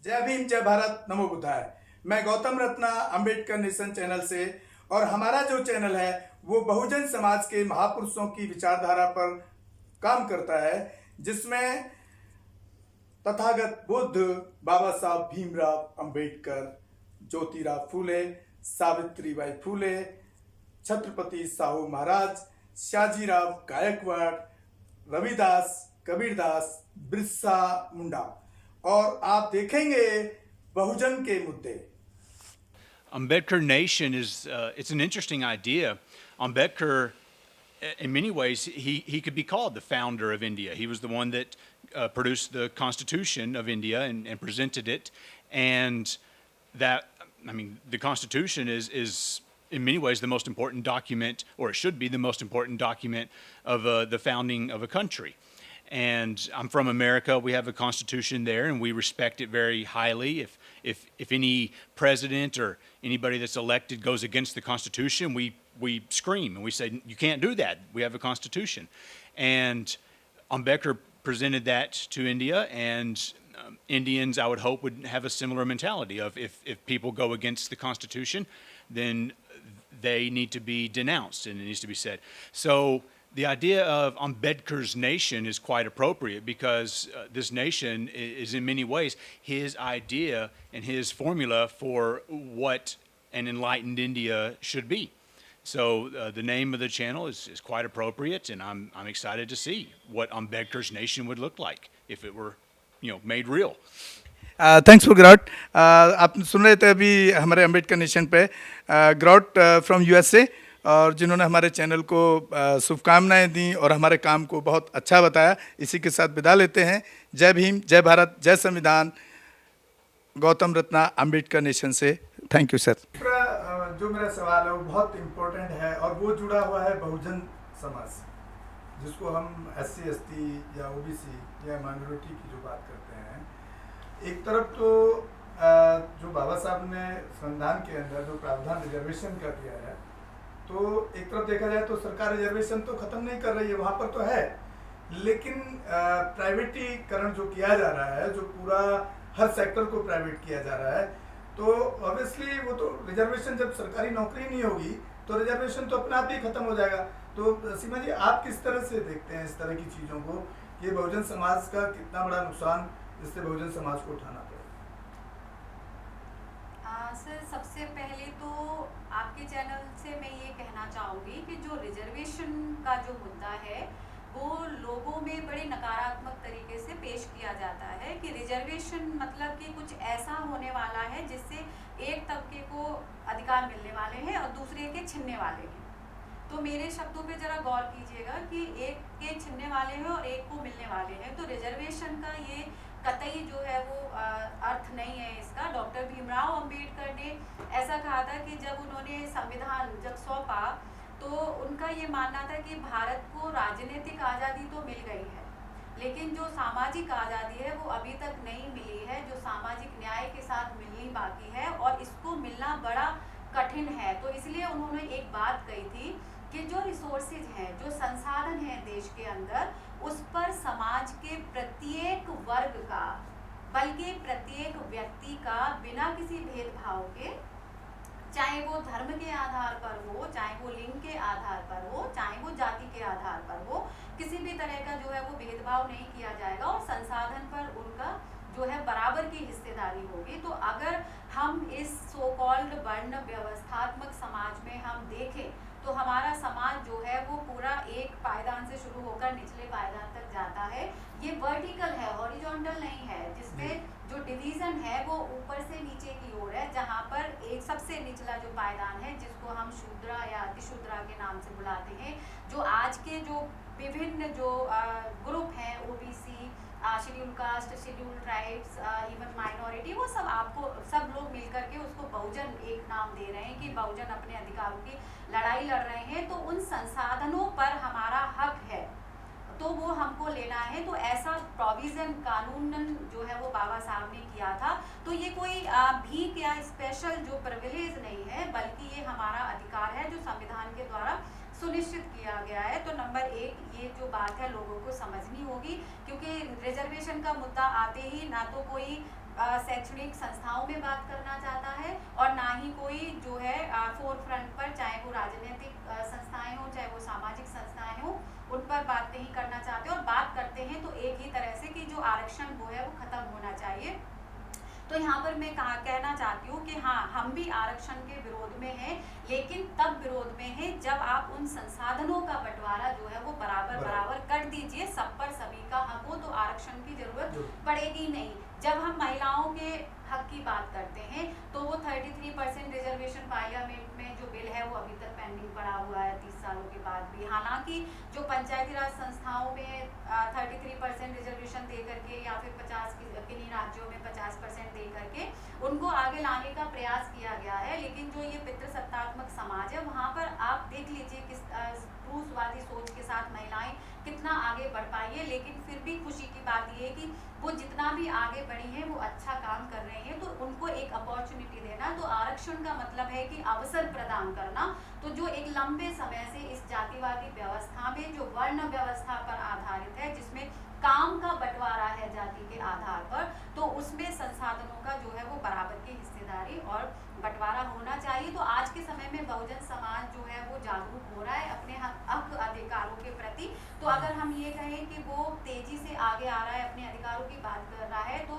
जय भीम, जय भारत, नमो बुद्धाय। मैं गौतम रत्ना अंबेडकर नेशन चैनल से, और हमारा जो चैनल है वो बहुजन समाज के महापुरुषों की विचारधारा पर काम करता है, जिसमें तथागत बुद्ध, बाबा साहब भीमराव अंबेडकर, ज्योतिराव फूले, सावित्रीबाई फूले, छत्रपति साहू महाराज, शाजीराव गायकवाड़, रविदास, कबीरदास, बिरसा मुंडा, और आप देखेंगे बहुजन के मुद्दे। Ambedkar Nation is it's an interesting idea. Ambedkar, in many ways, he could be called the founder of India. He was the one that produced the Constitution of India and presented it, and that the Constitution is in many ways the most important document, or it should be the most important document of the founding of a country. And I'm from America. We have a constitution there, and we respect it very highly. If any president or anybody that's elected goes against the Constitution, we scream and we say, you can't do that. We have a constitution. And Ambedkar presented that to India, and Indians, I would hope, would have a similar mentality of if people go against the Constitution, then they need to be denounced and it needs to be said. So the idea of Ambedkar's nation is quite appropriate, because this nation is in many ways his idea and his formula for what an enlightened India should be. So the name of the channel is quite appropriate, and I'm excited to see what Ambedkar's nation would look like if it were, made real. Thanks for ग्रॉट। आप सुन रहे थे अभी हमारे Ambedkar nation पे ग्रॉट from USA, और जिन्होंने हमारे चैनल को शुभकामनाएं दी और हमारे काम को बहुत अच्छा बताया। इसी के साथ विदा लेते हैं। जय भीम, जय भारत, जय संविधान। गौतम रत्ना अम्बेडकर नेशन से, थैंक यू सर। जो मेरा सवाल है वो बहुत इम्पोर्टेंट है, और वो जुड़ा हुआ है बहुजन समाज से, जिसको हम SC ST या OBC या माइनॉरिटी की जो बात करते हैं। एक तरफ तो जो बाबा साहब ने संविधान के अंदर जो प्रावधान रिजर्वेशन का दिया है, तो एक तरफ देखा जाए तो सरकार रिजर्वेशन तो खत्म नहीं कर रही है, वहाँ पर तो है, लेकिन प्राइवेटीकरण जो किया जा रहा है, जो पूरा हर सेक्टर को प्राइवेट किया जा रहा है, तो ऑब्वियसली वो तो रिजर्वेशन, जब सरकारी नौकरी नहीं होगी तो रिजर्वेशन तो अपने आप ही खत्म हो जाएगा। तो सीमा जी, आप किस तरह से देखते हैं इस तरह की चीज़ों को? ये बहुजन समाज का कितना बड़ा नुकसान इससे बहुजन समाज को उठाना पड़ेगा? सर, सबसे पहले तो आपके चैनल से मैं ये कहना चाहूँगी कि जो रिजर्वेशन का जो मुद्दा है वो लोगों में बड़े नकारात्मक तरीके से पेश किया जाता है कि रिजर्वेशन मतलब कि कुछ ऐसा होने वाला है जिससे एक तबके को अधिकार मिलने वाले हैं और दूसरे के छीनने वाले हैं। तो मेरे शब्दों पे जरा गौर कीजिएगा कि एक के छीनने वाले हैं और एक को मिलने वाले हैं। तो रिजर्वेशन का ये कतई जो है वो अर्थ नहीं है इसका। डॉक्टर भीमराव अंबेडकर ने ऐसा कहा था कि जब उन्होंने संविधान जब सौंपा तो उनका ये मानना था कि भारत को राजनीतिक आज़ादी तो मिल गई है, लेकिन जो सामाजिक आज़ादी है वो अभी तक नहीं मिली है, जो सामाजिक न्याय के साथ मिलनी बाकी है, और इसको मिलना बड़ा कठिन है। तो इसलिए उन्होंने एक बात कही थी कि जो रिसोर्सेज हैं, जो संसाधन हैं देश के अंदर, उस पर समाज के प्रत्येक वर्ग का, बल्कि प्रत्येक व्यक्ति का बिना किसी भेदभाव के, चाहे वो धर्म के आधार पर हो, चाहे वो लिंग के आधार पर हो, चाहे वो जाति के आधार पर हो, किसी भी तरह का जो है वो भेदभाव नहीं किया जाएगा और संसाधन पर उनका जो है बराबर की हिस्सेदारी होगी। तो अगर हम इस सो कॉल्ड वर्ण व्यवस्थात्मक समाज में हम देखें तो हमारा समाज जो है वो पूरा एक पायदान से शुरू होकर निचले पायदान तक जाता है। ये वर्टिकल है, हॉरिजॉन्टल नहीं है, जिसमें जो डिवीजन है वो ऊपर से नीचे की ओर है, जहाँ पर एक सबसे निचला जो पायदान है, जिसको हम शूद्रा या अतिशूद्रा के नाम से बुलाते हैं, जो आज के जो विभिन्न जो ग्रुप हैं, OBC, schedule caste, schedule tribes, even minority, वो सब आपको सब लोग मिलकर के उसको बहुजन एक नाम दे रहे हैं कि बहुजन अपने अधिकारों की लड़ाई लड़ रहे हैं। तो उन संसाधनों पर हमारा हक है, तो वो हमको लेना है। तो ऐसा प्रोविजन कानूनन जो है वो बाबा साहब ने किया था। तो ये कोई भीख या स्पेशल जो प्रिविलेज नहीं है, बल्कि ये हमारा अधिकार है जो संविधान के द्वारा सुनिश्चित किया गया है। तो नंबर एक, ये जो बात है लोगों को समझनी होगी, क्योंकि रिजर्वेशन का मुद्दा आते ही ना तो कोई शैक्षणिक संस्थाओं में बात करना चाहता है और ना ही कोई जो है फोर फ्रंट पर, चाहे वो राजनीतिक संस्थाएं हों चाहे वो सामाजिक संस्थाएं हों, उन पर बात नहीं करना चाहते। और बात करते हैं तो एक ही तरह से कि जो आरक्षण वो है वो खत्म होना चाहिए। तो यहाँ पर मैं कहना चाहती हूँ कि हाँ, हम भी आरक्षण के विरोध में हैं, लेकिन तब विरोध में है जब आप उन संसाधनों का बंटवारा जो है वो बराबर कर दीजिए, सब पर सभी का हक हो, तो आरक्षण की जरूरत पड़ेगी नहीं। जब हम महिलाओं के हक की बात करते हैं तो वो 33% रिजर्वेशन पार्लियामेंट में जो बिल है वो अभी तक पेंडिंग पड़ा हुआ है 30 सालों के बाद भी। हालांकि जो पंचायती राज संस्थाओं में 33% रिजर्वेशन दे करके या फिर 50 किन्हीं राज्यों में 50% दे करके उनको आगे लाने का प्रयास किया गया है, लेकिन जो ये पितृसत्तात्मक समाज है वहाँ पर आप देख लीजिए किस पुरुषवादी सोच के साथ महिलाएं कितना आगे बढ़ पाई है। लेकिन फिर भी खुशी की बात ये है कि वो जितना भी आगे बढ़ी हैं वो अच्छा काम कर रहे हैं, तो उनको एक अपॉर्चुनिटी देना। तो आरक्षण का मतलब है कि अवसर प्रदान करना। तो जो एक लंबे समय से इस जातिवादी व्यवस्था में जो वर्ण व्यवस्था पर आधारित है, जिसमें काम का बंटवारा है जाति के आधार पर, तो उसमें संसाधनों का जो है वो बराबर की हिस्सेदारी और बंटवारा होना चाहिए। तो आज के समय में बहुजन समाज जो है वो जागरूक हो रहा है अपने हक अधिकारों के प्रति। तो अगर हम ये कहें कि वो तेजी से आगे आ रहा है, अपने अधिकारों की बात कर रहा है, तो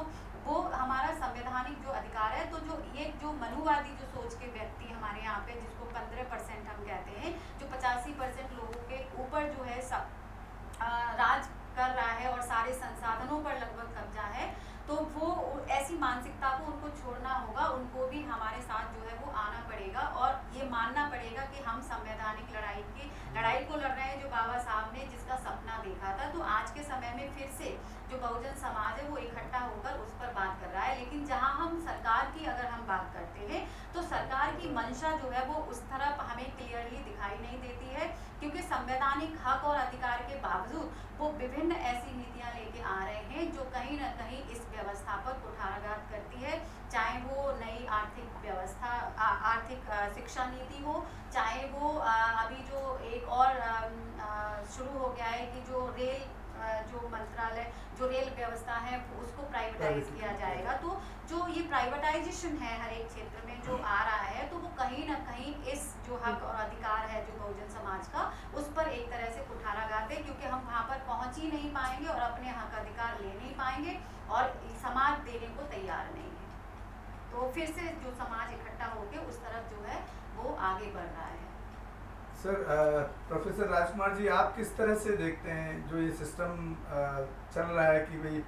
वो हमारा संवैधानिक जो अधिकार है। तो जो ये जो मनुवादी जो सोच के व्यक्ति हमारे यहाँ पे, जिसको 15% हम कहते हैं, जो 85% लोगों के ऊपर जो है सब राज कर रहा है और सारे संसाधनों पर लगभग कब्जा है, तो वो ऐसी मानसिकता को उनको छोड़ना होगा। उनको भी हमारे साथ जो है वो आना पड़ेगा और ये मानना पड़ेगा कि हम संवैधानिक लड़ाई को लड़ रहे हैं, जो बाबा साहब ने जिसका सपना देखा था। तो आज के समय में फिर से जो बहुजन समाज है वो इकट्ठा होकर उस पर बात कर रहा है। लेकिन जहां हम सरकार की अगर हम बात करते हैं तो सरकार की मंशा जो है वो उस तरफ हमें क्लियरली दिखाई नहीं देती है, क्योंकि संवैधानिक हक और अधिकार के बावजूद वो विभिन्न ऐसी नीतियां लेके आ रहे हैं जो कहीं ना कहीं इस व्यवस्था पर कुठाराघात करती है। चाहे वो नई आर्थिक व्यवस्था, आर्थिक शिक्षा नीति हो, चाहे वो अभी जो एक और शुरू हो गया है कि जो रेल जो मंत्रालय जो रेल व्यवस्था है उसको प्राइवेटाइज किया जाएगा। तो जो ये प्राइवेटाइजेशन है हर एक क्षेत्र में जो आ रहा है, तो वो कहीं ना कहीं इस जो हक और अधिकार है जो बहुजन समाज का, उस पर एक तरह से कुठाराघात है, क्योंकि हम वहाँ पर पहुँच ही नहीं पाएंगे और अपने हक अधिकार ले नहीं पाएंगे और समाज देने को तैयार नहीं है। तो फिर से जो समाज इकट्ठा होकर उस तरफ जो है वो आगे बढ़ रहा है। सर, प्रोफेसर राजकुमार जी, आप किस तरह से देखते हैं जो ये सिस्टम चल रहा है कि भाई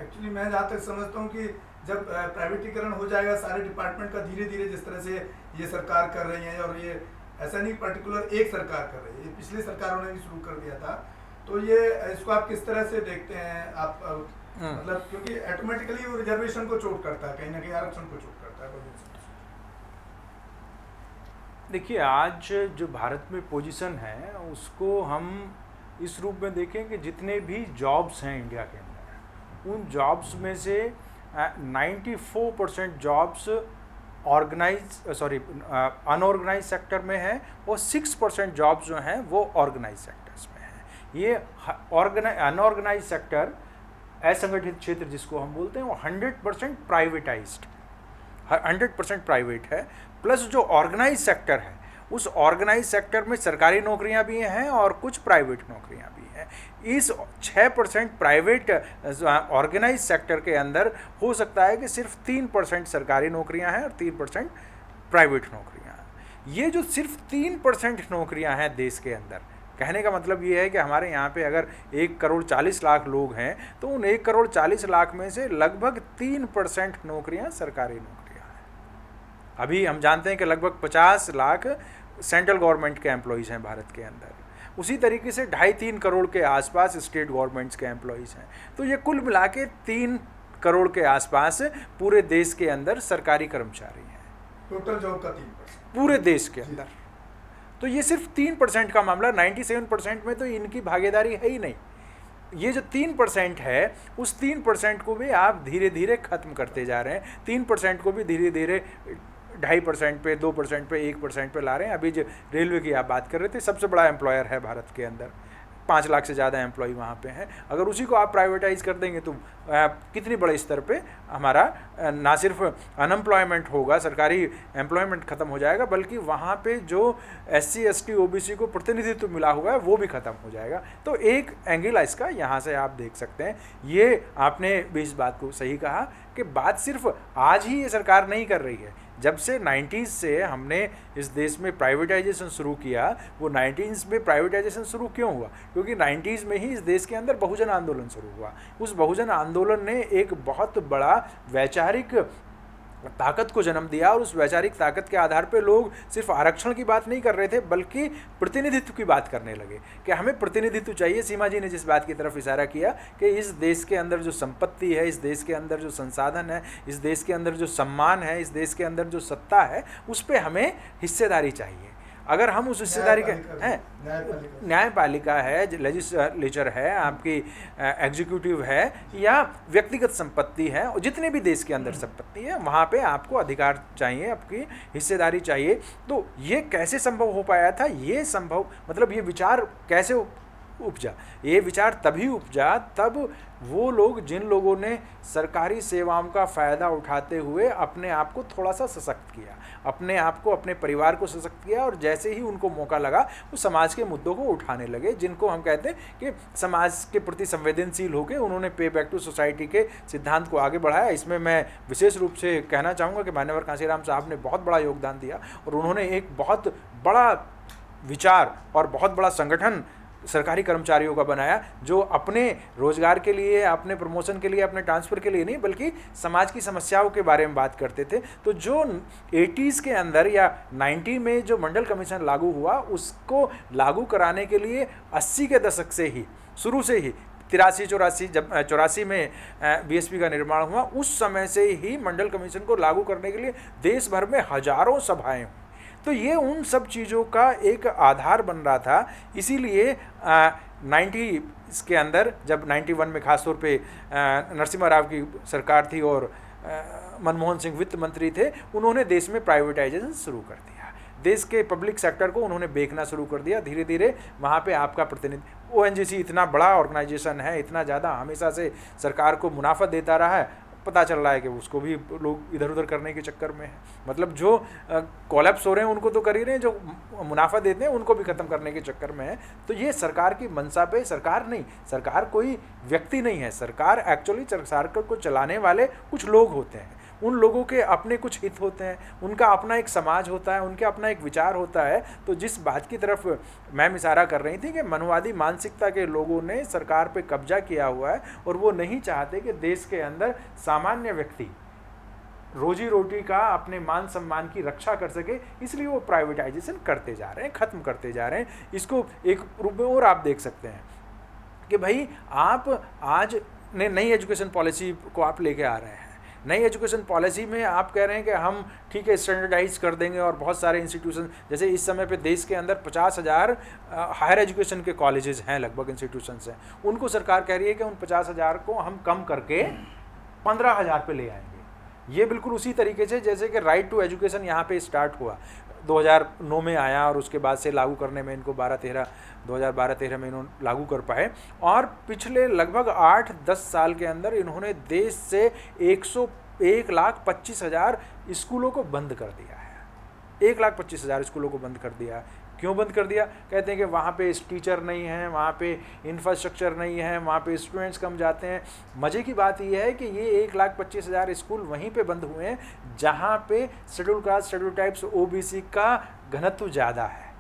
एक्चुअली मैं जहाँ तक समझता हूँ कि जब प्राइवेटीकरण हो जाएगा सारे डिपार्टमेंट का, धीरे धीरे जिस तरह से ये सरकार कर रही है, और ये ऐसा नहीं पर्टिकुलर एक सरकार कर रही है, ये पिछली सरकारों ने भी शुरू कर दिया था, तो ये इसको आप किस तरह से देखते हैं आप? मतलब क्योंकि ऑटोमेटिकली वो रिजर्वेशन को चोट करता है, कहीं ना कहीं आरक्षण को चोट करता है। देखिए, आज जो भारत में पोजीशन है उसको हम इस रूप में देखें कि जितने भी जॉब्स हैं इंडिया के अंदर, उन जॉब्स में से 94% जॉब्स अनऑर्गेनाइज सेक्टर में है और 6% जॉब्स जो हैं वो ऑर्गेनाइज सेक्टर्स में हैं। ये अनऑर्गेनाइज सेक्टर, असंगठित क्षेत्र जिसको हम बोलते हैं, वो 100% प्राइवेटाइज्ड, 100% प्राइवेट है। प्लस जो ऑर्गेनाइज सेक्टर है, उस ऑर्गेनाइज सेक्टर में सरकारी नौकरियां भी हैं और कुछ प्राइवेट नौकरियां भी हैं। इस 6% प्राइवेट ऑर्गेनाइज सेक्टर के अंदर हो सकता है कि सिर्फ 3% सरकारी नौकरियां हैं और 3% प्राइवेट नौकरियां हैं। ये जो सिर्फ 3% नौकरियां हैं देश के अंदर, कहने का मतलब ये है कि हमारे यहाँ पे अगर 1,40,00,000 लोग हैं तो उन 1,40,00,000 में से लगभग 3% नौकरियाँ सरकारी नौकरियाँ हैं। अभी हम जानते हैं कि लगभग 50 लाख सेंट्रल गवर्नमेंट के एम्प्लॉयज़ हैं भारत के अंदर। उसी तरीके से 2.5-3 करोड़ के आसपास स्टेट गवर्नमेंट्स के एम्प्लॉयज़ हैं। तो ये कुल मिला के 3 करोड़ के आसपास पूरे देश के अंदर सरकारी कर्मचारी हैं, टोटल जॉब का 3% पूरे देश के अंदर। तो ये सिर्फ 3% का मामला, 97% में तो इनकी भागीदारी है ही नहीं। ये जो 3% है, उस 3% को भी आप धीरे धीरे ख़त्म करते जा रहे हैं। 3% को भी धीरे धीरे 2.5% पे, 2% पे, 1% पे ला रहे हैं। अभी जो रेलवे की आप बात कर रहे थे, सबसे बड़ा एम्प्लॉयर है भारत के अंदर, 5 लाख से ज़्यादा एम्प्लॉय वहाँ पे हैं। अगर उसी को आप प्राइवेटाइज़ कर देंगे तो कितनी बड़े स्तर पे हमारा ना सिर्फ अनएम्प्लॉयमेंट होगा, सरकारी एम्प्लॉयमेंट ख़त्म हो जाएगा, बल्कि वहाँ पे जो SC ST OBC को प्रतिनिधित्व मिला हुआ है वो भी ख़त्म हो जाएगा। तो एक एंगल इसका यहाँ से आप देख सकते हैं। ये आपने भी इस बात को सही कहा कि बात सिर्फ आज ही ये सरकार नहीं कर रही है। जब से 90s से हमने इस देश में प्राइवेटाइजेशन शुरू किया, वो 90s में प्राइवेटाइजेशन शुरू क्यों हुआ? क्योंकि 90s में ही इस देश के अंदर बहुजन आंदोलन शुरू हुआ। उस बहुजन आंदोलन ने एक बहुत बड़ा वैचारिक ताकत को जन्म दिया, और उस वैचारिक ताकत के आधार पे लोग सिर्फ आरक्षण की बात नहीं कर रहे थे, बल्कि प्रतिनिधित्व की बात करने लगे कि हमें प्रतिनिधित्व चाहिए। सीमा जी ने जिस बात की तरफ इशारा किया कि इस देश के अंदर जो संपत्ति है, इस देश के अंदर जो संसाधन है, इस देश के अंदर जो सम्मान है, इस देश के अंदर जो सत्ता है, उस पर हमें हिस्सेदारी चाहिए। अगर हम उस हिस्सेदारी के हैं, न्यायपालिका है, लेजिस्लेचर है, आपकी एग्जीक्यूटिव है, या व्यक्तिगत संपत्ति है, और जितने भी देश के अंदर संपत्ति है, वहाँ पे आपको अधिकार चाहिए, आपकी हिस्सेदारी चाहिए। तो ये कैसे संभव हो पाया था? ये संभव मतलब ये विचार कैसे उपजा? ये विचार तभी उपजा तब वो लोग, जिन लोगों ने सरकारी सेवाओं का फ़ायदा उठाते हुए अपने आप को थोड़ा सा सशक्त किया, अपने आप को, अपने परिवार को सशक्त किया, और जैसे ही उनको मौका लगा वो समाज के मुद्दों को उठाने लगे, जिनको हम कहते हैं कि समाज के प्रति संवेदनशील होकर उन्होंने पे बैक टू सोसाइटी के सिद्धांत को आगे बढ़ाया। इसमें मैं विशेष रूप से कहना चाहूँगा कि मान्यवर कांशीराम साहब ने बहुत बड़ा योगदान दिया, और उन्होंने एक बहुत बड़ा विचार और बहुत बड़ा संगठन सरकारी कर्मचारियों का बनाया, जो अपने रोजगार के लिए, अपने प्रमोशन के लिए, अपने ट्रांसफ़र के लिए नहीं, बल्कि समाज की समस्याओं के बारे में बात करते थे। तो जो 80s के अंदर या 90 में जो मंडल कमीशन लागू हुआ, उसको लागू कराने के लिए 80 के दशक से ही, शुरू से ही 83-84 जब 84 में BSP का निर्माण हुआ, उस समय से ही मंडल कमीशन को लागू करने के लिए देश भर में हजारों सभाएं हुई। तो ये उन सब चीज़ों का एक आधार बन रहा था। इसीलिए 90s के अंदर, जब 91 में खासतौर पे नरसिम्हा राव की सरकार थी और मनमोहन सिंह वित्त मंत्री थे, उन्होंने देश में प्राइवेटाइजेशन शुरू कर दिया। देश के पब्लिक सेक्टर को उन्होंने बेचना शुरू कर दिया। धीरे धीरे वहाँ पे आपका प्रतिनिधि ONGC इतना बड़ा ऑर्गेनाइजेशन है, इतना ज़्यादा हमेशा से सरकार को मुनाफा देता रहा है, पता चल रहा है कि उसको भी लोग इधर उधर करने के चक्कर में है। मतलब जो कोलैप्स हो रहे हैं उनको तो कर ही रहे हैं, जो मुनाफा देते हैं उनको भी ख़त्म करने के चक्कर में है। तो ये सरकार की मंशा पे, सरकार नहीं, सरकार कोई व्यक्ति नहीं है, सरकार एक्चुअली सरकार को चलाने वाले कुछ लोग होते हैं। उन लोगों के अपने कुछ हित होते हैं, उनका अपना एक समाज होता है, उनके अपना एक विचार होता है। तो जिस बात की तरफ मैम इशारा कर रही थी कि मनवादी मानसिकता के लोगों ने सरकार पे कब्जा किया हुआ है, और वो नहीं चाहते कि देश के अंदर सामान्य व्यक्ति रोजी रोटी का, अपने मान सम्मान की रक्षा कर सके, इसलिए वो प्राइवेटाइजेशन करते जा रहे हैं, ख़त्म करते जा रहे हैं। इसको एक रूप में और आप देख सकते हैं कि भाई आप आज नई एजुकेशन पॉलिसी को आप लेके आ रहे हैं। नई एजुकेशन पॉलिसी में आप कह रहे हैं कि हम ठीक है स्टैंडर्डाइज कर देंगे, और बहुत सारे इंस्टीट्यूशन, जैसे इस समय पे देश के अंदर 50,000 हायर एजुकेशन के कॉलेजेस हैं, लगभग इंस्टीट्यूशंस हैं, उनको सरकार कह रही है कि उन 50,000 को हम कम करके 15,000 पे ले आएंगे। ये बिल्कुल उसी तरीके से जैसे कि राइट टू एजुकेशन यहाँ पे स्टार्ट हुआ, 2009 में आया, और उसके बाद से लागू करने में इनको 2012-13 में इन्होंने लागू कर पाए, और पिछले लगभग 8-10 साल के अंदर इन्होंने देश से 1,25,000 स्कूलों को बंद कर दिया है। 1,25,000 स्कूलों को बंद कर दिया। क्यों बंद कर दिया? कहते हैं कि वहाँ पे टीचर नहीं हैं, वहाँ पे इंफ्रास्ट्रक्चर नहीं है, वहाँ पे स्टूडेंट्स कम जाते हैं। मज़े की बात यह है कि ये 1,25,000 स्कूल वहीं पे बंद हुए हैं जहाँ पे schedule caste, schedule types, OBC का घनत्व ज़्यादा है।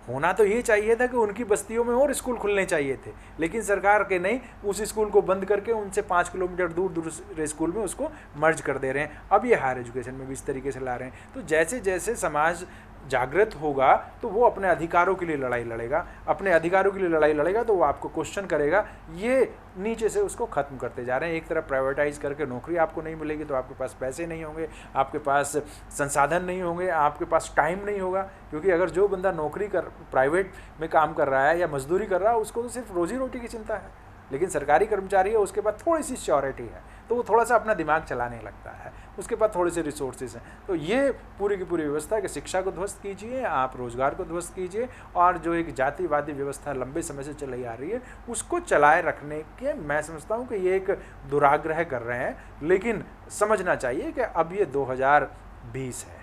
होना तो ये चाहिए था कि उनकी बस्तियों में और स्कूल खुलने चाहिए थे, लेकिन सरकार के नहीं, उस स्कूल को बंद करके उनसे 5 किलोमीटर दूर दूसरे स्कूल में उसको मर्ज कर दे रहे हैं। अब ये हायर एजुकेशन में भी इस तरीके से ला रहे हैं। तो जैसे जैसे समाज जागृत होगा तो वो अपने अधिकारों के लिए लड़ाई लड़ेगा, अपने अधिकारों के लिए लड़ाई लड़ेगा तो वो आपको क्वेश्चन करेगा। ये नीचे से उसको ख़त्म करते जा रहे हैं। एक तरफ प्राइवेटाइज करके नौकरी आपको नहीं मिलेगी तो आपके पास पैसे नहीं होंगे, आपके पास संसाधन नहीं होंगे, आपके पास टाइम नहीं होगा। क्योंकि अगर जो बंदा नौकरी कर, प्राइवेट में काम कर रहा है या मजदूरी कर रहा है, उसको तो सिर्फ रोजी रोटी की चिंता है, लेकिन सरकारी कर्मचारी है, उसके पास थोड़ी सी सिक्योरिटी है, तो वो थोड़ा सा अपना दिमाग चलाने लगता है, उसके पास थोड़े से रिसोर्सेज हैं। तो ये पूरी की पूरी व्यवस्था है कि शिक्षा को ध्वस्त कीजिए, आप रोजगार को ध्वस्त कीजिए, और जो एक जातिवादी व्यवस्था लंबे समय से चलाई आ रही है उसको चलाए रखने के मैं समझता हूँ कि ये एक दुराग्रह कर रहे हैं। लेकिन समझना चाहिए कि अब ये 2020 है,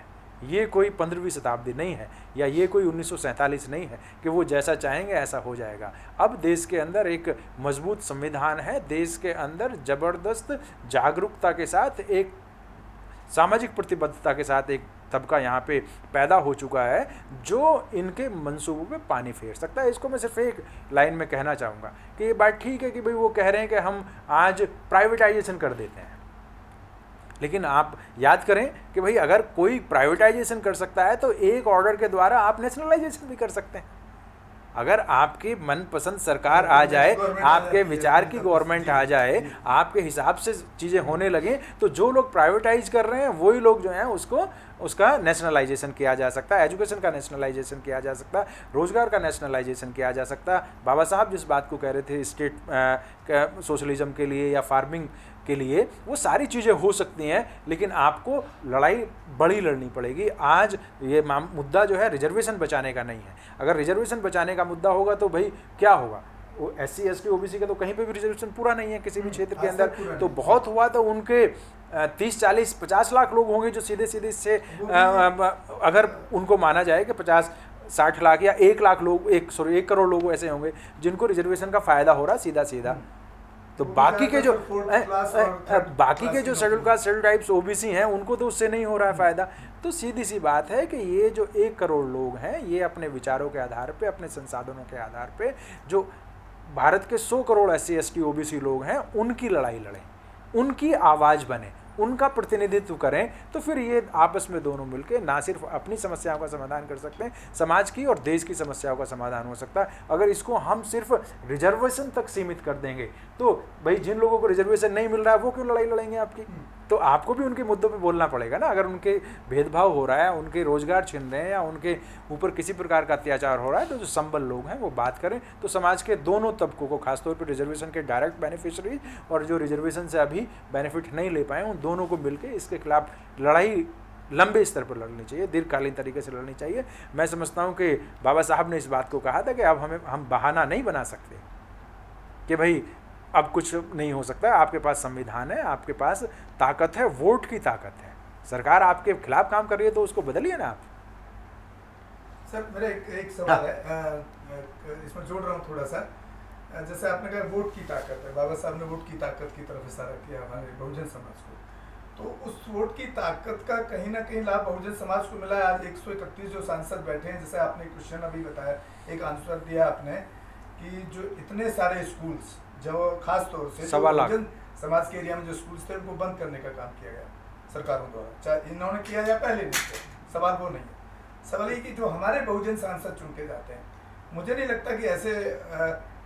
ये कोई 15वीं शताब्दी नहीं है, या ये कोई 1947 नहीं है कि वो जैसा चाहेंगे ऐसा हो जाएगा। अब देश के अंदर एक मजबूत संविधान है, देश के अंदर ज़बरदस्त जागरूकता के साथ, एक सामाजिक प्रतिबद्धता के साथ एक तबका यहाँ पे पैदा हो चुका है जो इनके मंसूबों पे पानी फेर सकता है। इसको मैं सिर्फ एक लाइन में कहना चाहूँगा कि ये बात ठीक है कि भाई वो कह रहे हैं कि हम आज प्राइवेटाइजेशन कर देते हैं, लेकिन आप याद करें कि भाई अगर कोई प्राइवेटाइजेशन कर सकता है तो एक ऑर्डर के द्वारा आप नेशनलाइजेशन भी कर सकते हैं। अगर आपकी मनपसंद सरकार आ जाए, आपके विचार की गवर्नमेंट आ जाए, आपके हिसाब से चीज़ें होने लगें, तो जो लोग प्राइवेटाइज कर रहे हैं वही लोग जो हैं उसका नेशनलाइजेशन किया जा सकता है, एजुकेशन का नेशनलाइजेशन किया जा सकता है, रोजगार का नेशनलाइजेशन किया जा सकता है। बाबा साहब जिस बात को कह रहे थे स्टेट सोशलिज्म के लिए या फार्मिंग के लिए, वो सारी चीज़ें हो सकती हैं, लेकिन आपको लड़ाई बड़ी लड़नी पड़ेगी। आज ये मुद्दा जो है रिजर्वेशन बचाने का नहीं है। अगर रिजर्वेशन बचाने का मुद्दा होगा तो भाई क्या होगा, वो SC ST OBC का तो कहीं पे भी रिजर्वेशन पूरा नहीं है किसी भी क्षेत्र के अंदर, तो बहुत हुआ तो उनके 30 40 50 लाख लोग होंगे जो सीधे सीधे से अगर उनको माना जाए कि 50 60 लाख या 1 लाख लोग 1 करोड़ लोग ऐसे होंगे जिनको रिजर्वेशन का फ़ायदा हो रहा सीधा सीधा। तो बाकी के जो schedule caste schedule types OBC हैं उनको तो उससे नहीं हो रहा है फ़ायदा। तो सीधी सी बात है कि ये जो 1 करोड़ लोग हैं ये अपने विचारों के आधार पे, अपने संसाधनों के आधार पे जो भारत के 100 करोड़ SC ST OBC लोग हैं उनकी लड़ाई लड़ें, उनकी आवाज़ बने, उनका प्रतिनिधित्व करें, तो फिर ये आपस में दोनों मिलकर ना सिर्फ अपनी समस्याओं का समाधान कर सकते हैं, समाज की और देश की समस्याओं का समाधान हो सकता है। अगर इसको हम सिर्फ रिजर्वेशन तक सीमित कर देंगे तो भाई जिन लोगों को रिजर्वेशन नहीं मिल रहा है वो क्यों लड़ाई लड़ेंगे आपकी? तो आपको भी उनके मुद्दों पे बोलना पड़ेगा ना। अगर उनके भेदभाव हो रहा है, उनके रोजगार छीन रहे हैं या उनके ऊपर किसी प्रकार का अत्याचार हो रहा है, तो जो संबल लोग हैं वो बात करें। तो समाज के दोनों तबकों को, खासतौर पर रिजर्वेशन के डायरेक्ट बेनिफिशरीज और जो रिजर्वेशन से अभी बेनिफिट नहीं ले पाए, उन दोनों को मिलकर इसके खिलाफ लड़ाई लंबे स्तर पर लड़नी चाहिए, दीर्घकालीन तरीके से लड़नी चाहिए। मैं समझता हूँ कि बाबा साहब ने इस बात को कहा था कि अब हम बहाना नहीं बना सकते कि भाई अब कुछ नहीं हो सकता। आपके पास संविधान है, आपके पास ताकत है, वोट की ताकत है। सरकार आपके खिलाफ काम कर रही है तो उसको बदलिए ना आप। सर मेरा एक सवाल है, इसमें जोड़ रहा हूँ थोड़ा सा। जैसे आपने कहा वोट की ताकत है, बाबा साहब ने वोट की ताकत की तरफ इशारा किया हमारे बहुजन समाज को, तो उस वोट की ताकत का कहीं ना कहीं लाभ बहुजन समाज को मिला है। आज 131 जो सांसद बैठे हैं, जैसे आपने क्वेश्चन अभी बताया, एक आंसर दिया आपने कि जो इतने सारे स्कूल्स जो खास तौर से बहुजन समाज के एरिया में जो स्कूल्स थे उनको बंद करने का काम किया गया सरकारों द्वारा, चाहे इन्होंने किया या पहले नहीं किया, सवाल वो नहीं है। सवाल ये कि जो हमारे बहुजन सांसद चुनके जाते हैं, मुझे नहीं लगता कि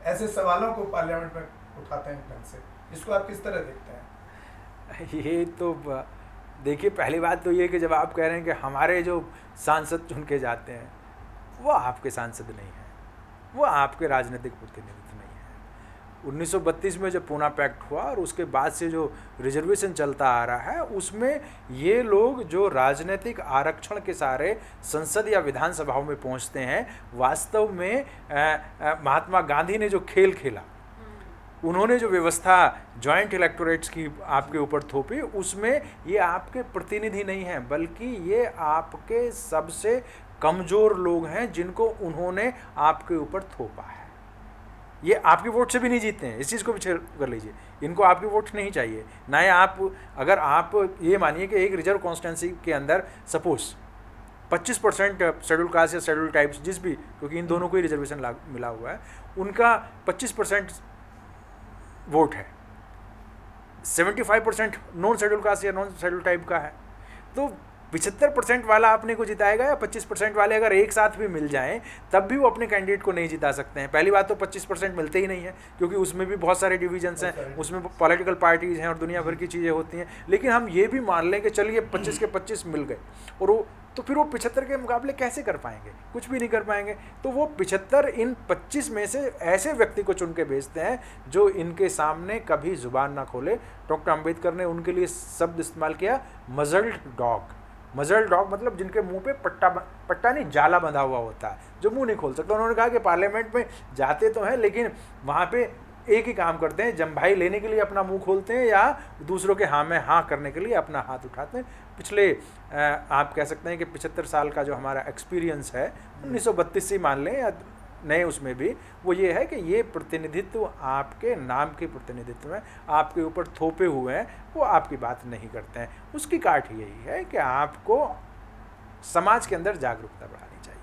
ऐसे सवालों को पार्लियामेंट में उठाते हैं ढंग से। इसको आप किस तरह देखते हैं? ये तो देखिए, पहली बात तो ये कि जब आप कह रहे हैं कि हमारे जो सांसद चुन के जाते हैं वो आपके सांसद नहीं हैं, वो आपके राजनीतिक प्रतिनिधित्व नहीं है। 1932 में जब पूना पैक्ट हुआ और उसके बाद से जो रिजर्वेशन चलता आ रहा है, उसमें ये लोग जो राजनीतिक आरक्षण के सारे संसद या विधानसभाओं में पहुंचते हैं, वास्तव में महात्मा गांधी ने जो खेल खेला, उन्होंने जो व्यवस्था जॉइंट इलेक्टोरेट्स की आपके ऊपर थोपी, उसमें ये आपके प्रतिनिधि नहीं हैं, बल्कि ये आपके सबसे कमज़ोर लोग हैं जिनको उन्होंने आपके ऊपर थोपा है। ये आपके वोट से भी नहीं जीतते हैं, इस चीज़ को भी कर लीजिए। इनको आपके वोट नहीं चाहिए ना। ये आप अगर आप ये मानिए कि एक रिजर्व कॉन्स्टिट्यूंसी के अंदर सपोज 25% शेड्यूल कास्ट या शेड्यूल टाइप्स जिस भी, क्योंकि इन दोनों को ही रिजर्वेशन मिला हुआ है, उनका 25% वोट है, 75% नॉन शेड्यूल कास्ट या नॉन शेड्यूल टाइप का है, तो 75% वाला अपने को जिताएगा या 25% वाले अगर एक साथ भी मिल जाएं तब भी वो अपने कैंडिडेट को नहीं जिता सकते हैं। पहली बात तो 25% मिलते ही नहीं है, क्योंकि उसमें भी बहुत सारे डिवीजन्स हैं, उसमें पॉलिटिकल पार्टीज़ हैं और दुनिया भर की चीज़ें होती हैं। लेकिन हम ये भी मान लें कि चलिए 25 के 25 मिल गए और वो तो फिर वो 75 के मुकाबले कैसे कर पाएंगे? कुछ भी नहीं कर पाएंगे। तो वो 75 इन 25 में से ऐसे व्यक्ति को चुन के भेजते हैं जो इनके सामने कभी जुबान ना खोले। डॉक्टर अंबेडकर ने उनके लिए शब्द इस्तेमाल किया, मजल्ड डॉग। मजल्ड डॉग मतलब जिनके मुंह पे पट्टा नहीं, जाला बंधा हुआ होता है, जो मुंह नहीं खोल सकता। उन्होंने कहा कि पार्लियामेंट में जाते तो हैं लेकिन वहाँ पे एक ही काम करते हैं, जम्भाई लेने के लिए अपना मुंह खोलते हैं या दूसरों के हाँ में हाँ करने के लिए अपना हाथ उठाते हैं। पिछले आप कह सकते हैं कि 75 साल का जो हमारा एक्सपीरियंस है, 1932 से मान लें या नए उसमें भी, वो ये है कि ये प्रतिनिधित्व आपके नाम के प्रतिनिधित्व में आपके ऊपर थोपे हुए हैं, वो आपकी बात नहीं करते हैं। उसकी काट यही है कि आपको समाज के अंदर जागरूकता बढ़ानी चाहिए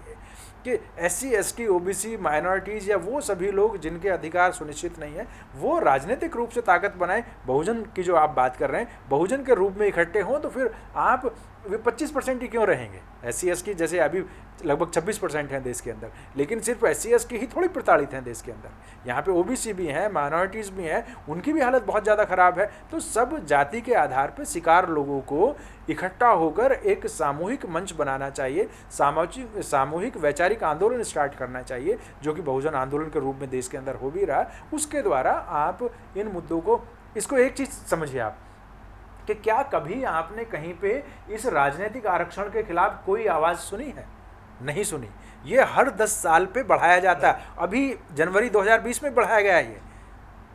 कि SC ST OBC माइनॉरिटीज़ या वो सभी लोग जिनके अधिकार सुनिश्चित नहीं है वो राजनीतिक रूप से ताकत बनाएं। बहुजन की जो आप बात कर रहे हैं, बहुजन के रूप में इकट्ठे हों तो फिर आप 25% ही क्यों रहेंगे? SC ST जैसे अभी लगभग 26% हैं देश के अंदर, लेकिन सिर्फ SC ST ही थोड़ी प्रताड़ित हैं देश के अंदर। यहाँ पे OBC भी हैं, माइनॉरिटीज़ भी हैं, उनकी भी हालत बहुत ज़्यादा ख़राब है। तो सब जाति के आधार पर शिकार लोगों को इकट्ठा होकर एक सामूहिक मंच बनाना चाहिए, सामूहिक वैचारिक आंदोलन स्टार्ट करना चाहिए, जो कि बहुजन आंदोलन के रूप में देश के अंदर हो भी रहा। उसके द्वारा आप इन मुद्दों को, इसको एक चीज़ समझिए आप कि क्या कभी आपने कहीं पे इस राजनीतिक आरक्षण के खिलाफ कोई आवाज़ सुनी है? नहीं सुनी। ये हर 10 साल पे बढ़ाया जाता है। अभी जनवरी 2020 में बढ़ाया गया है, ये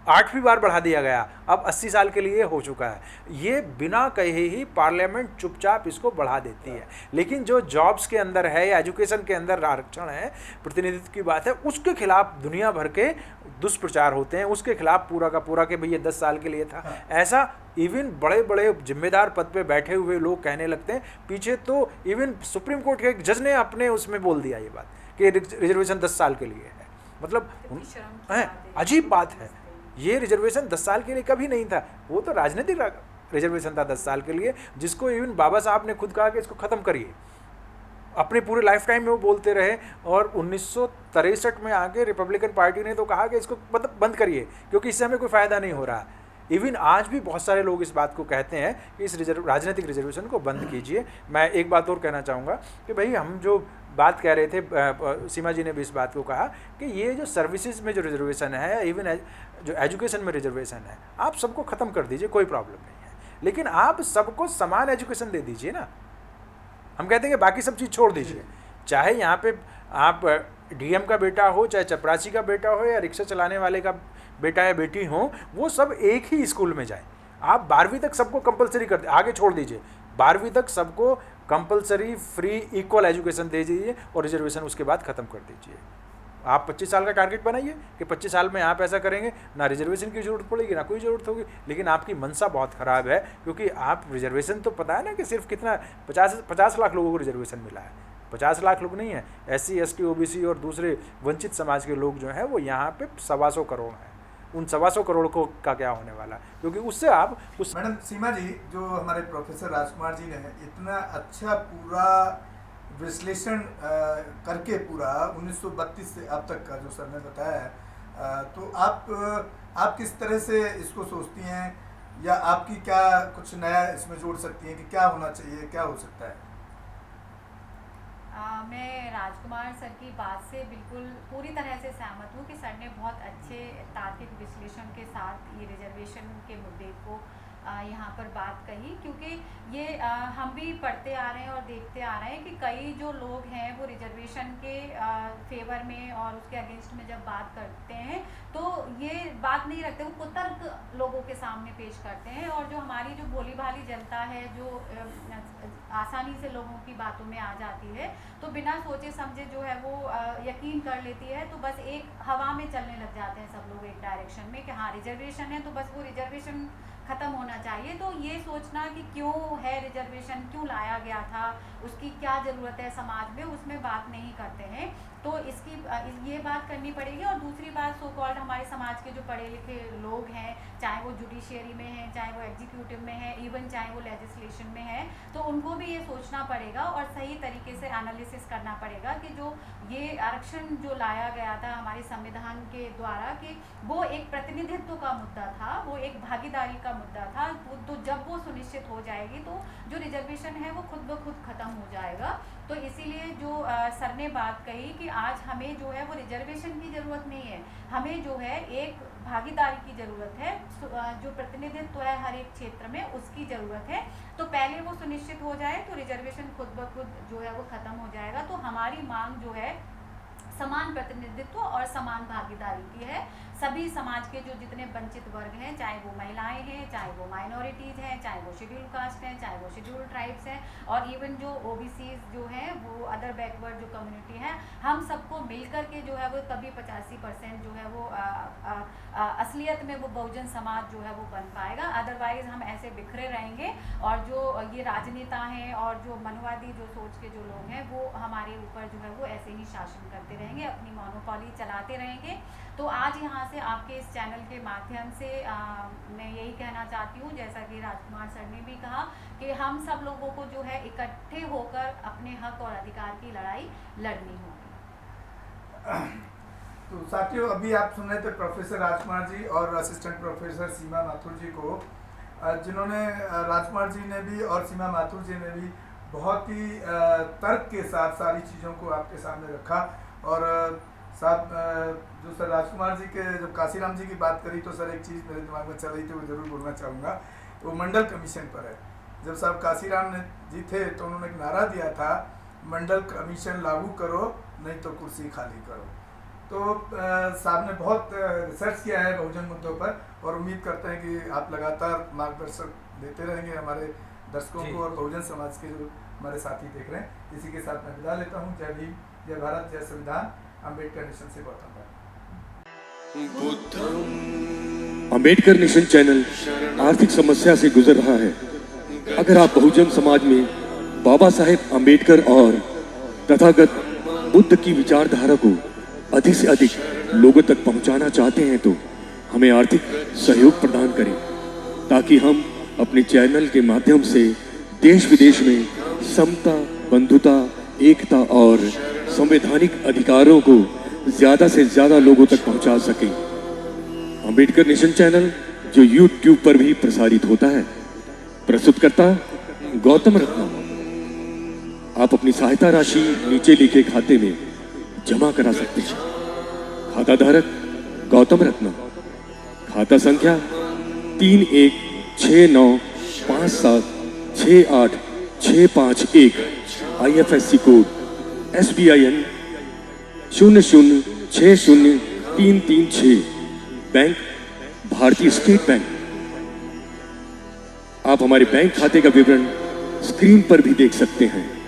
8वीं बार बढ़ा दिया गया, अब 80 साल के लिए हो चुका है। ये बिना कहे ही पार्लियामेंट चुपचाप इसको बढ़ा देती है। लेकिन जो जॉब्स के अंदर है या एजुकेशन के अंदर आरक्षण है, प्रतिनिधित्व की बात है, उसके खिलाफ दुनिया भर के दुष्प्रचार होते हैं, उसके खिलाफ पूरा का पूरा कि भाई ये 10 साल के लिए था। ऐसा इवन बड़े बड़े जिम्मेदार पद पे बैठे हुए लोग कहने लगते हैं। पीछे तो इवन सुप्रीम कोर्ट के एक जज ने अपने उसमें बोल दिया ये बात कि रिजर्वेशन 10 साल के लिए है। मतलब अजीब बात है। ये रिजर्वेशन 10 साल के लिए कभी नहीं था, वो तो राजनीतिक रिजर्वेशन था 10 साल के लिए, जिसको इवन बाबा साहब ने खुद कहा कि इसको ख़त्म करिए। अपने पूरे लाइफ टाइम में वो बोलते रहे और 1963 में आके रिपब्लिकन पार्टी ने तो कहा कि इसको बंद करिए क्योंकि इससे हमें कोई फ़ायदा नहीं हो रहा। इवन आज भी बहुत सारे लोग इस बात को कहते हैं कि इस राजनीतिक रिजर्वेशन को बंद कीजिए। मैं एक बात और कहना चाहूँगा कि भाई हम जो बात कह रहे थे, सीमा जी ने भी इस बात को कहा कि ये जो सर्विसेज में जो रिजर्वेशन है, इवन जो एजुकेशन में रिजर्वेशन है, आप सबको ख़त्म कर दीजिए, कोई प्रॉब्लम नहीं है, लेकिन आप सबको समान एजुकेशन दे दीजिए ना। हम कहते हैं कि बाकी सब चीज़ छोड़ दीजिए, चाहे यहाँ पे आप DM का बेटा हो, चाहे चपरासी का बेटा हो या रिक्शा चलाने वाले का बेटा या बेटी हो, वो सब एक ही स्कूल में जाए। आप 12वीं तक सबको कंपलसरी कर, आगे छोड़ दीजिए, 12वीं तक सबको कंपलसरी फ्री इक्वल एजुकेशन दे दीजिए और रिजर्वेशन उसके बाद ख़त्म कर दीजिए। आप 25 साल का टारगेट बनाइए कि 25 साल में आप ऐसा करेंगे, ना रिजर्वेशन की ज़रूरत पड़ेगी ना कोई ज़रूरत होगी। लेकिन आपकी मंशा बहुत ख़राब है, क्योंकि आप रिजर्वेशन तो पता है ना कि सिर्फ कितना 50 लाख लोगों को रिजर्वेशन मिला है। 50 लाख लोग नहीं है, SC ST OBC और दूसरे वंचित समाज के लोग जो हैं वो यहाँ पे 125 करोड़ हैं। उन 125 करोड़ को का क्या होने वाला, क्योंकि उससे आप उस मैडम सीमा जी, जो हमारे प्रोफेसर राजकुमार जी ने इतना अच्छा पूरा विश्लेषण करके पूरा 1932 से अब तक का जो सर ने बताया है, तो आप किस तरह से इसको सोचती हैं या आपकी क्या कुछ नया इसमें जोड़ सकती हैं कि क्या होना चाहिए, क्या हो सकता है? मैं राजकुमार सर की बात से बिल्कुल पूरी तरह से सहमत हूँ कि सर ने बहुत अच्छे तार्किक विश्लेषण के साथ ये रिजर्वेशन के मुद्दे को यहाँ पर बात कही, क्योंकि ये हम भी पढ़ते आ रहे हैं और देखते आ रहे हैं कि कई जो लोग हैं वो रिजर्वेशन के फेवर में और उसके अगेंस्ट में जब बात करते हैं तो ये बात नहीं रखते, वो कुतर्क लोगों के सामने पेश करते हैं। और जो हमारी जो भोली भाली जनता है, जो आसानी से लोगों की बातों में आ जाती है, तो बिना सोचे समझे जो है वो यकीन कर लेती है, तो बस एक हवा में चलने लग जाते हैं सब लोग एक डायरेक्शन में कि हाँ रिजर्वेशन है तो बस वो रिजर्वेशन ख़त्म होना चाहिए। तो ये सोचना कि क्यों है रिजर्वेशन, क्यों लाया गया था, उसकी क्या ज़रूरत है समाज में, उसमें बात नहीं करते हैं। तो इसकी ये बात करनी पड़ेगी। और दूसरी बात, सो कॉल्ड हमारे समाज के जो पढ़े लिखे लोग हैं, चाहे वो जुडिशियरी में हैं, चाहे वो एग्जीक्यूटिव में है, इवन चाहे वो लेजिस्लेशन में है, तो उनको भी ये सोचना पड़ेगा और सही तरीके से एनालिसिस करना पड़ेगा कि जो ये आरक्षण जो लाया गया था हमारे संविधान के द्वारा, कि वो एक प्रतिनिधित्व का मुद्दा था, वो एक भागीदारी का मुद्दा था। तो जब वो सुनिश्चित सुनिश्चित हो जाएगी तो जो रिजर्वेशन है वो खुद ब खुद ख़त्म हो जाएगा। तो इसीलिए जो सर ने बात कही कि आज हमें जो है वो रिजर्वेशन की ज़रूरत नहीं है, हमें जो है एक भागीदारी की ज़रूरत है, जो प्रतिनिधित्व है हर एक क्षेत्र में उसकी ज़रूरत है। तो पहले वो सुनिश्चित हो जाए तो रिजर्वेशन खुद ब खुद जो है वो ख़त्म हो जाएगा। तो हमारी मांग जो है समान प्रतिनिधित्व और समान भागीदारी की है। सभी समाज के जो जितने वंचित वर्ग हैं, चाहे वो महिलाएं हैं, चाहे वो माइनॉरिटीज़ हैं, चाहे वो शेड्यूल कास्ट हैं, चाहे वो शेड्यूल ट्राइब्स हैं, और इवन जो ओबीसीज जो हैं वो अदर बैकवर्ड जो कम्युनिटी है, हम सबको मिलकर के जो है वो तभी 85% जो है वो असलियत में वो बहुजन समाज जो है वो बन पाएगा। अदरवाइज हम ऐसे बिखरे रहेंगे और जो ये राजनेता हैं और जो मनवादी जो सोच के जो लोग हैं वो हमारे ऊपर जो है वो ऐसे ही शासन करते रहेंगे, अपनी मोनोपोली चलाते रहेंगे। तो आज यहाँ से आपके इस चैनल के माध्यम से मैं यही कहना चाहती हूँ, जैसा कि राजकुमार सर ने भी कहा, कि हम सब लोगों को जो है इकट्ठे होकर अपने हक और अधिकार की लड़ाई लड़नी होगी। तो साथियों, अभी आप सुन रहे थे प्रोफेसर राजकुमार जी और असिस्टेंट प्रोफेसर सीमा माथुर जी को, जिन्होंने राजकुमार जी ने भी और सीमा माथुर जी ने भी बहुत ही तर्क के साथ सारी चीज़ों को आपके सामने रखा। और साथ जो सर राजकुमार जी के जब काशीराम जी की बात करी तो सर एक चीज़ मेरे दिमाग में चल रही थी, वो ज़रूर बोलना चाहूँगा। वो मंडल कमीशन पर है। जब साहब काशीराम जी थे तो उन्होंने एक नारा दिया था, मंडल कमीशन लागू करो नहीं तो कुर्सी खाली करो। तो साहब ने बहुत रिसर्च किया है बहुजन मुद्दों पर और उम्मीद करते हैं कि आप लगातार मार्गदर्शन देते रहेंगे हमारे दर्शकों को और बहुजन समाज के जो हमारे साथी देख रहे हैं। इसी के साथ मैं विदा लेता हूँ। जय भीम, जय भारत, जय संविधान। अम्बेडकर नेशन से गौतम भाई। अम्बेडकर नेशन चैनल आर्थिक समस्या से गुजर रहा है। अगर आप बहुजन समाज में बाबा साहेब अम्बेडकर और तथागत बुद्ध की विचारधारा को अधिक से अधिक लोगों तक पहुंचाना चाहते हैं तो हमें आर्थिक सहयोग प्रदान करें, ताकि हम अपने चैनल के माध्यम से देश विदेश में समता, बंधुता, एकता और संवैधानिक अधिकारों को ज्यादा से ज्यादा लोगों तक पहुंचा सकें। अम्बेडकर नेशन चैनल जो YouTube पर भी प्रसारित होता है, प्रस्तुतकर्ता गौतम रत्नम। आप अपनी सहायता राशि नीचे लिखे खाते में जमा करा सकते हैं। खाता धारक गौतम रत्नम। खाता संख्या 316957685651। IFSC code SBIN 0060336। बैंक भारतीय स्टेट बैंक। आप हमारे बैंक खाते का विवरण स्क्रीन पर भी देख सकते हैं।